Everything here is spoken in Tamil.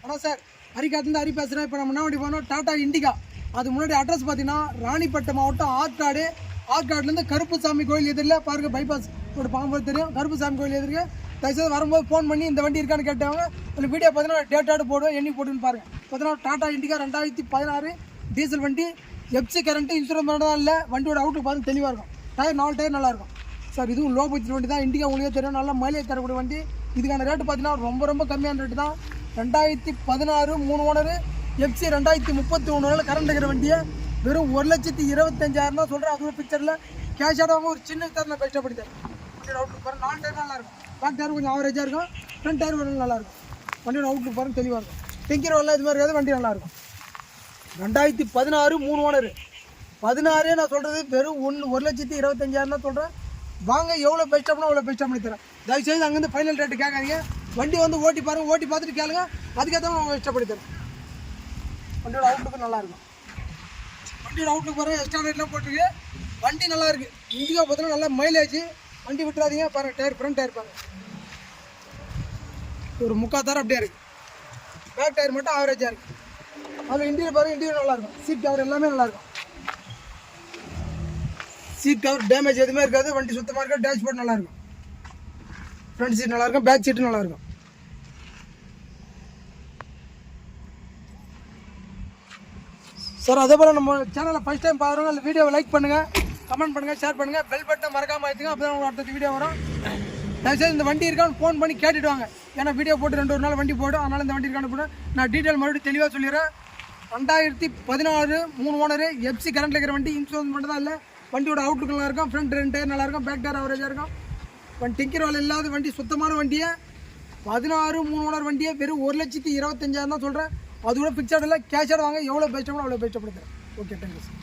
ஆனால் சார் ஹரிகாத்துலேருந்து ஹரி பேசுகிறேன். இப்போ நம்ம என்ன வண்டி போனோம், டாடா இண்டிகா. அது முன்னாடி அட்ரஸ் பார்த்தீங்கன்னா ராணிப்பேட்டை மாவட்டம் ஆற்காடு. ஆற்காடுலேருந்து கருப்புசாமி கோயில் எதிரில் பாருங்கள், பைபாஸ் ஒரு பாம்பு தெரியும், கருப்புசாமி கோயில் எதிர்க்கு. தயவுசெய்து வரும்போது ஃபோன் பண்ணி இந்த வண்டி இருக்கான்னு கேட்டவங்க அந்த வீடியோ பார்த்தீங்கன்னா டேட்டாடு போடுவோம், எண்ணி போட்டுன்னு பாருங்கள். பார்த்தீங்கன்னா டாடா இண்டிகா 2016 டீசல் வண்டி, எஃப்சி கரண்ட்டு, இன்சூரன்ஸ் மட்டும் தான் இல்லை. வண்டியோட அவுட்டுக்கு பார்த்து தெளிவாக இருக்கும். டயர் 4 டயர் நல்லாயிருக்கும் சார். இதுவும் லோ பட்ஜெட் வண்டி தான். இண்டிகா உங்களுக்கே தெரியும், நல்லா மைலேஜ் தரக்கூடிய வண்டி. இதுக்கான ரேட்டு பார்த்தீங்கன்னா ரொம்ப கம்மியான ரேட்டு தான். 2016 3 ஓனர், எஃப்சி 2031 கரண்ட் இருக்கிற வண்டியை வெறும் 1,25,000 தான் சொல்கிறேன். அதுவும் பிக்சரில் கேஷ் ஆடவங்க ஒரு சின்ன வித்தார் நான் கஷ்டப்படுத்தேன். வண்டியோட அவுட்லுக் பாருங்கள், 4 டயர் நல்லாயிருக்கும். பேக் டயர் கொஞ்சம் ஆவரேஜாக இருக்கும், ஃப்ரண்ட் டயர் கொஞ்சம் நல்லாயிருக்கும். வண்டியோட அவுட்லுக் பாருங்கள், தெளிவாக இருக்கும். டெங்கிரோ எல்லாம் இது மாதிரி இருக்காது, வண்டி நல்லாயிருக்கும். 2016 3 ஓனர், 16 நான் சொல்கிறது வெறும் 1,25,000 தான் சொல்கிறேன். வாங்க, எவ்வளோ பெஸ்ட்டாக அவ்வளோ பெஸ்ட்டாக பண்ணி தரேன். தயவுசெய்து அங்கேருந்து ஃபைனல் ரேட்டு கேட்காதீங்க. வண்டி வந்து ஓட்டி பாருங்கள், ஓட்டி பார்த்துட்டு கேளுங்க, அதுக்கேற்ற நான் இஷ்டப்படி தரேன். வண்டியோட அவுட்லுக்கு நல்லாயிருக்கும். வண்டியோட அவுட்லுக்கு பாருங்கள், எக்ஸ்ட்ரா ரேட்லாம் போட்டிருக்கு. வண்டி நல்லா இருக்குது. இண்டிகா பார்த்தீங்கன்னா நல்லா மைலேஜ். வண்டி விட்டுறாதீங்க. பாருங்கள், டயர் ஃப்ரண்ட் டயர் பாருங்கள், ஒரு 3/4 தரம் அப்படியே இருக்குது. பேக் டயர் மட்டும் ஆவரேஜாக இருக்குது. அதில் இன்டீரியர் பாருங்கள், இன்டீரியர் நல்லாயிருக்கும். சீட் கவர் எல்லாமே நல்லாயிருக்கும். சீட் கவர் டேமேஜ் எதுவுமே இருக்காது. வண்டி சுத்தமாக இருக்கும். டேஷ்போர்ட் நல்லாயிருக்கும். ஃப்ரண்ட் சீட் நல்லாயிருக்கும், பேக் சீட்டு நல்லாயிருக்கும். சார் அதே போல் நம்ம சேனலை ஃபஸ்ட் டைம் பார்க்குறவங்க அந்த வீடியோவை லைக் பண்ணுங்கள், கமெண்ட் பண்ணுங்கள், ஷேர் பண்ணுங்கள், பெல் பட்டனை மறக்காமல் ஆயிடுங்க. அப்போ தான் அடுத்த வீடியோ வரும். தயவுசெய்து இந்த வண்டி இருக்கான்னு ஃபோன் பண்ணி கேட்டுட்டு வாங்க. ஏன்னா வீடியோ போட்டு 2 நாள் வண்டி போடும், அதனால் இந்த வண்டி இருக்கான்னு போடும். நான் டீட்டெயில் மறுபடியும் தெளிவாக சொல்லிடுறேன். 2016 3 ஓனர், எஃப்சி கரண்ட்டில் இருக்கிற வண்டி, இன்சூரன்ஸ் மட்டும் தான் இல்லை. வண்டியோட அவுட்லுக் நல்லா இருக்கும், ஃப்ரண்ட் 2 டயர் நல்லாயிருக்கும், பேக் டயர் ஆவரேஜாக இருக்கும். வண்டி டிங்கர் வேலை இல்லாத வண்டி, சுத்தமான வண்டியை 16 3 ஓனர் வண்டியை வெறும் 1,25,000 தான் சொல்கிறேன். அது கூட பிக்சர்ட் இல்லை, கேஷ் வாங்க. எவ்வளோ பெஸ்ட்டாக அவ்வளோ பெஸ்ட்டாக பண்ணுறேன். Okay, thank you sir.